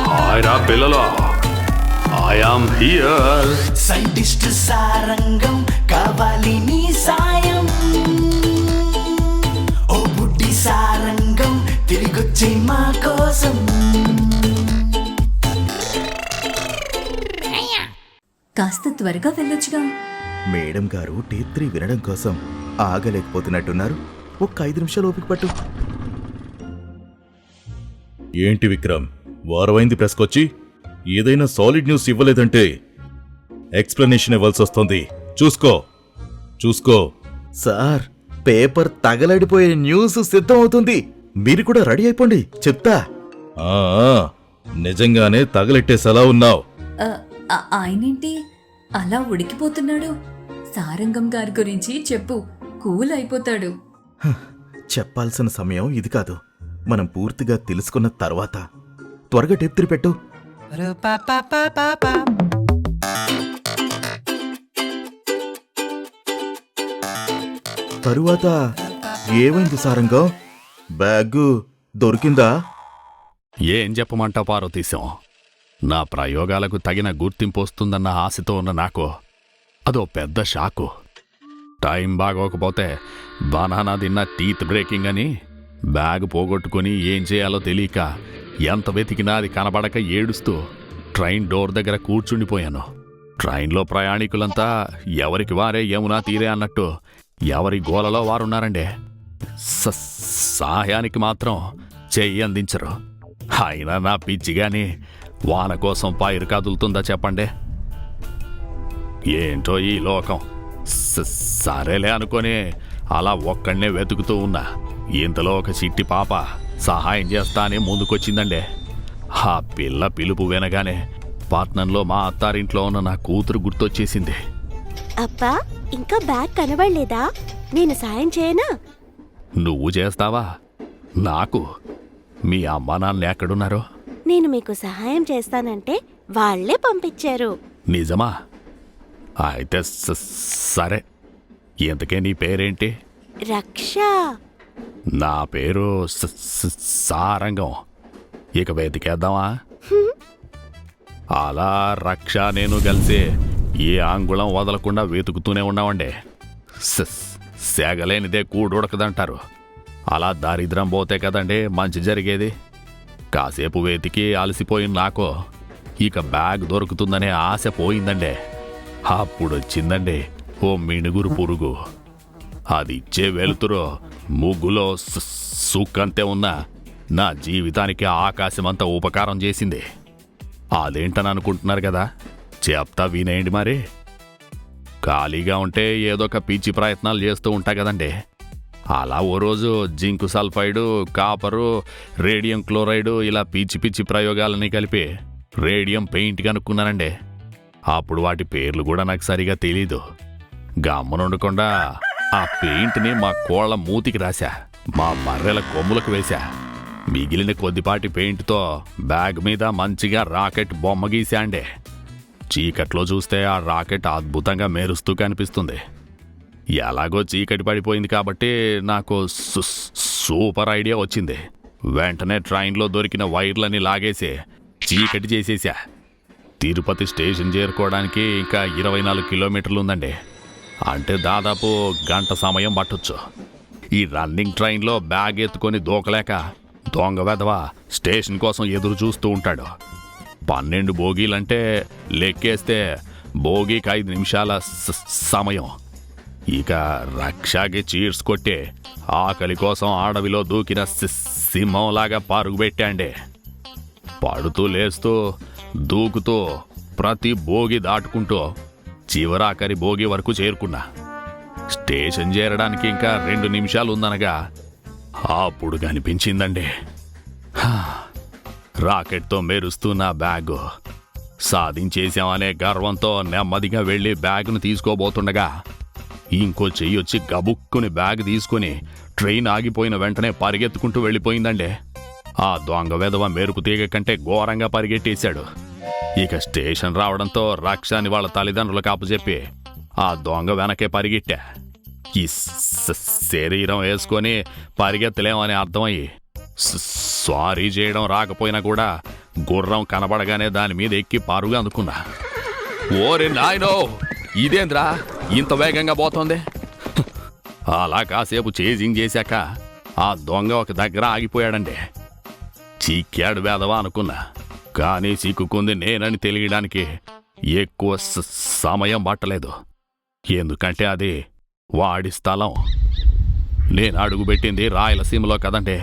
Hi రా పిల్లలు, I am here. Scientist Sarangam కావాలి నీ సాయం. ఓ బుడ్డి సారంగం తిరిగొచ్చే మా కోసం. కాస్త త్వరగా వెళ్ళొచ్చుగా. మేడం గారు టేప్ 3 వినడం కోసం ఆగలేకపోతున్నట్టున్నారు. ఒక్క 5 నిమిషాలు ఓపిక పట్టు. ఏంటి విక్రమ్, వారమైంది ప్రెస్కొచ్చి ఏదైనా సాలిడ్ న్యూస్ ఇవ్వలేదంటే ఎక్స్ప్లెనేషన్ ఇవ్వాల్సి వస్తుంది. చూసుకో. సార్, పేపర్ తగలడిపోయే న్యూస్ సిద్ధం అవుతుంది. మీరు కూడా రెడీ అయిపోండి, చెప్తా. నిజంగానే తగలెట్టేసలా ఉన్నావు. ఆయనేంటి అలా ఉడికిపోతున్నాడు? సారంగం గారి గురించి చెప్పు, కూల్ అయిపోతాడు. చెప్పాల్సిన సమయం ఇది కాదు. మనం పూర్తిగా తెలుసుకున్న తర్వాత త్వరగా టేప్ 3 పెట్టు. తరువాత ఏమైంది సారంగం? బ్యాగు దొరికిందా? ఏం చెప్పమంటావు పార్వతీశం? నా ప్రయోగాలకు తగిన గుర్తింపు వస్తుందన్న ఆశతో ఉన్న నాకు అదో పెద్ద షాకు. టైం బాగోకపోతే బనానా తిన్న టీత్ బ్రేకింగ్ అని బ్యాగ్ పోగొట్టుకుని ఏం చేయాలో తెలియక ఎంత వెతికినా అది కనబడక ఏడుస్తూ ట్రైన్ డోర్ దగ్గర కూర్చుండిపోయాను. ట్రైన్లో ప్రయాణికులంతా ఎవరికి వారే యమునా తీరే అన్నట్టు ఎవరి గోలలో వారున్నారండే. సహాయానికి మాత్రం చెయ్యి అందించరు. అయినా నా పిచ్చిగాని వాన కోసం పైరు కదులుతుందా చెప్పండి? ఏంటో ఈ లోకం. సరేలే అనుకొని అలా ఒక్కడనే వెతుకుతూ ఉన్నా. ఇంతలో ఒక చిట్టి పాప సహాయం చేస్తా అని ముందుకొచ్చిందండే. ఆ పిల్ల పిలుపు వినగానే పట్నంలో మా అత్తారింట్లో ఉన్న నా కూతురు గుర్తొచ్చేసింది. అబ్బా, ఇంకా బ్యాగ్ కనబడలేదా? నేను సాయం చేయనా? నువ్వు చేస్తావా? నాకు మీ అమ్మా నాన్న ఎక్కడున్నారో? నేను మీకు సహాయం చేస్తానంటే వాళ్లే పంపించారు. నిజమా? అయితే సరే. ఇంతకే నీ పేరేంటి? రక్ష. నా పేరు సారంగం. ఇక వెతికేద్దామా? అలా రక్ష నేను కలిసి ఏ అంగుళం వదలకుండా వెతుకుతూనే ఉన్నామండి. సేగలేనిదే కూడుడకదంటారు. అలా దారిద్రం పోతే కదండి మంచి జరిగేది. కాసేపు వెతికి అలసిపోయిన నాకు ఇక బ్యాగ్ దొరుకుతుందనే ఆశ పోయిందండే. అప్పుడొచ్చిందండి ఓ మిణుగురు పురుగు. అది ఇచ్చే వెలుతురో ముగ్గులో సుక్కంతే ఉన్నా నా జీవితానికి ఆకాశమంతా ఉపకారం చేసింది. అదేంటని అనుకుంటున్నారు కదా, చెప్తా వినేయండి మరి. ఖాళీగా ఉంటే ఏదో ఒక పిచ్చి ప్రయత్నాలు చేస్తూ ఉంటా కదండి. అలా ఓ రోజు జింకు సల్ఫైడు, కాపరు, రేడియం క్లోరైడు ఇలా పిచ్చి పిచ్చి ప్రయోగాలని కలిపి రేడియం పెయింట్ కనుక్కున్నానండి. అప్పుడు వాటి పేర్లు కూడా నాకు సరిగా తెలీదు. గమ్మనుండకుండా ఆ పెయింట్ని మా కోళ్ల మూతికి రాశా, మా బర్రెల కొమ్ములకు వేశా. మిగిలిన కొద్దిపాటి పెయింట్తో బ్యాగ్ మీద మంచిగా రాకెట్ బొమ్మ గీశాండే. చీకట్లో చూస్తే ఆ రాకెట్ అద్భుతంగా మెరుస్తూ కనిపిస్తుంది. ఎలాగో చీకటి పడిపోయింది కాబట్టి నాకు సూపర్ ఐడియా వచ్చింది. వెంటనే ట్రైన్లో దొరికిన వైర్లని లాగేసి చీకటి చేసేసా. తిరుపతి స్టేషన్ చేరుకోవడానికి ఇంకా 24 కిలోమీటర్లు ఉందండి. అంటే దాదాపు గంట సమయం పట్టొచ్చు. ఈ రన్నింగ్ ట్రైన్లో బ్యాగ్ ఎత్తుకొని దూకలేక దొంగ వెధవ స్టేషన్ కోసం ఎదురు చూస్తూ ఉంటాడు. 12 బోగీలంటే లెక్కేస్తే బోగీకి 5 నిమిషాల సమయం. ఇక రక్షాకి చీర్స్ కొట్టే ఆకలి కోసం అడవిలో దూకిన సింహంలాగా పరుగు పెట్టాండే. పడుతూ లేస్తూ దూకుతూ ప్రతి బోగి దాటుకుంటూ చివరాఖరి బోగి వరకు చేరుకున్నా. స్టేషన్ చేరడానికి ఇంకా 2 నిమిషాలు ఉందనగా అప్పుడు కనిపించిందండి రాకెట్తో మెరుస్తూ నా బ్యాగు. సాధించేశామనే గర్వంతో నెమ్మదిగా వెళ్ళి బ్యాగును తీసుకోబోతుండగా ఇంకో చెయ్యొచ్చి గబుక్కుని బ్యాగ్ తీసుకుని ట్రైన్ ఆగిపోయిన వెంటనే పరిగెత్తుకుంటూ వెళ్ళిపోయిందండి. ఆ దొంగ వెధవ మెరుపు తీగ కంటే ఘోరంగా పరిగెట్టేశాడు. ఇక స్టేషన్ రావడంతో రక్షాని వాళ్ళ తల్లిదండ్రులకు అప్పచెప్పి ఆ దొంగ వెనకే పరిగెట్టా. ఈ శరీరం వేసుకొని పరిగెత్తలేమని అర్థమయ్యి సారీ చేయడం రాకపోయినా కూడా గుర్రం కనబడగానే దాని మీద ఎక్కి పరుగు అందుకున్నా. ఓరే నాయనో, ఇదేంద్రా ఇంత వేగంగా పోతోంది? అలా కాసేపు చేజింగ్ చేశాక ఆ దొంగ ఒక దగ్గర ఆగిపోయాడండి. చిక్కాడు వేదవా అనుకున్నా, కానీ చిక్కుకుంది నేనని తెలియడానికి ఎక్కువ సమయం పట్టలేదు. ఎందుకంటే అది వాడి స్థలం. నేను అడుగుపెట్టింది రాయలసీమలో కదండి.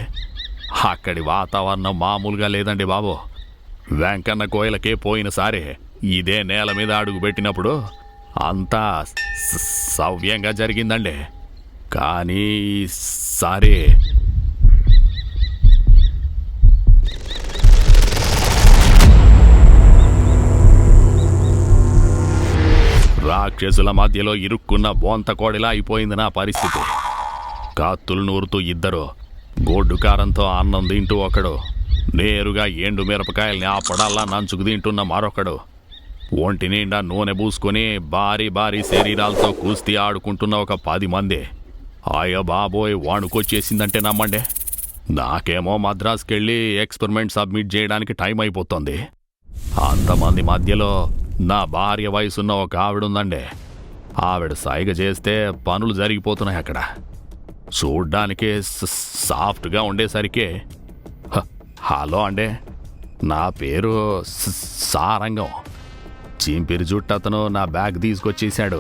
అక్కడి వాతావరణం మామూలుగా లేదండి బాబు. వెంకన్న కోయిలకే పోయినసారి ఇదే నేల మీద అడుగుపెట్టినప్పుడు అంతా సవ్యంగా జరిగిందండి. కానీ ఈసారి రాక్షసుల మధ్యలో ఇరుక్కున్న బొంతకోడిలా అయిపోయింది నా పరిస్థితి. కత్తులు నూరుతూ ఇద్దరు, గొడ్డుకారంతో అన్నం తింటూ ఒకడు, నేరుగా ఎండు మిరపకాయల్ని ఆ పడల్లా నంచుకు తింటున్న మరొకడు, ఒంటి నిండా నూనె పూసుకొని భారీ భారీ శరీరాలతో కుస్తీ ఆడుకుంటున్న ఒక 10 మంది. అయ్య బాబోయ్, వణుకొచ్చేసిందంటే నమ్మండి. నాకేమో మద్రాసుకెళ్ళి ఎక్స్పెరిమెంట్ సబ్మిట్ చేయడానికి టైం అయిపోతుంది. అంతమంది మధ్యలో నా భార్య వయసున్న ఒక ఆవిడుందండి. ఆవిడ సైగ చేస్తే పనులు జరిగిపోతున్నాయి అక్కడ. చూడ్డానికి సాఫ్ట్గా ఉండేసరికి హలో అండే, నా పేరు సారంగం. చింపిరి జుట్టతను నా బ్యాగ్ తీసుకొచ్చేసాడు.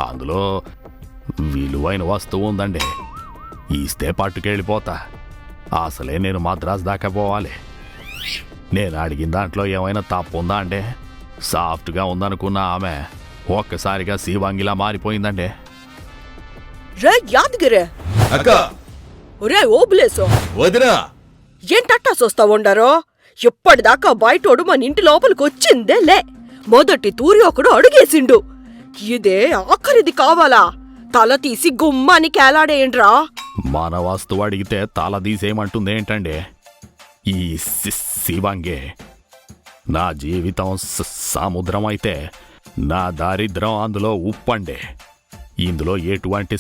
అందులో విలువైన వస్తువు ఉందండి. ఇస్తే పట్టుకెళ్ళిపోతా. అసలే నేను మద్రాసు దాకా పోవాలి. నేను అడిగిన దాంట్లో ఏమైనా తప్పు ఉందా అంటే సాఫ్ట్గా ఉందనుకున్న ఆమె ఒక్కసారిగా శివాంగిలా మారిపోయిందండి. రే యాదగిరి, అక్క ఒరే ఓబులేసో, వదినా, ఏంటట్టా చూస్తా ఉండారో? ఇప్పటిదాకా బయటోడు మన ఇంటి లోపలికి వచ్చిందే లే. మొదటి తూరి ఒకడు అడుగేసిండు. ఇదే ఆఖరిది కావాలా? తల తీసి గుమ్మాని కేలాడేయండ్రా. మన వస్తువు అడిగితే తల తీసేయమంటుంది ఏంటండి ఈ శివాంగే? నా జీవితం సముద్రం అయితే నా దారిద్రం అందులో ఉప్పండి. ఇందులో ఎటువంటి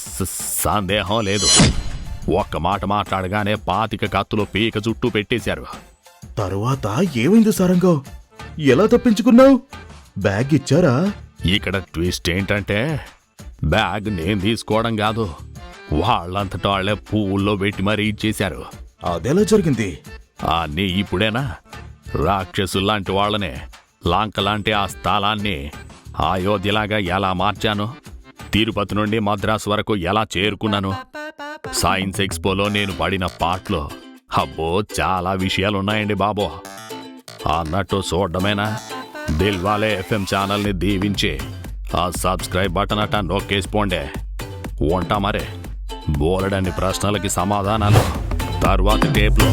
సందేహం లేదు. ఒక్క మాట మాట్లాడగానే 25 కత్తులు పీక చుట్టూ పెట్టేశారు. తరువాత ఏమైంది సారంగం? ఎలా తప్పించుకున్నావు? బ్యాగ్ ఇచ్చారా? ఇక్కడ ట్విస్ట్ ఏంటంటే బ్యాగ్ నేను తీసుకోవడం కాదు, వాళ్ళంతటా వాళ్ళే పువ్వుల్లో పెట్టి మరీ ఇచ్చేశారు. అదెలా జరిగింది? అన్నీ ఇప్పుడేనా? రాక్షసుల్లాంటి వాళ్ళనే, లాంకలాంటి ఆ స్థలాన్ని అయోధ్యలాగా ఎలా మార్చాను, తిరుపతి నుండి మద్రాసు వరకు ఎలా చేరుకున్నాను, సైన్స్ ఎక్స్పోలో నేను పడిన పాటలో, అబ్బో చాలా విషయాలున్నాయండి బాబో. అన్నట్టు చూడడమేనా? దిల్వాలే FM ఛానల్ని దీవించి ఆ సబ్స్క్రైబ్ బటన్ అట్ట నొక్కేసిపోండే. ఉంటా మరే. బోలెడన్ని ప్రశ్నలకి సమాధానాలు తర్వాతి టేప్లో.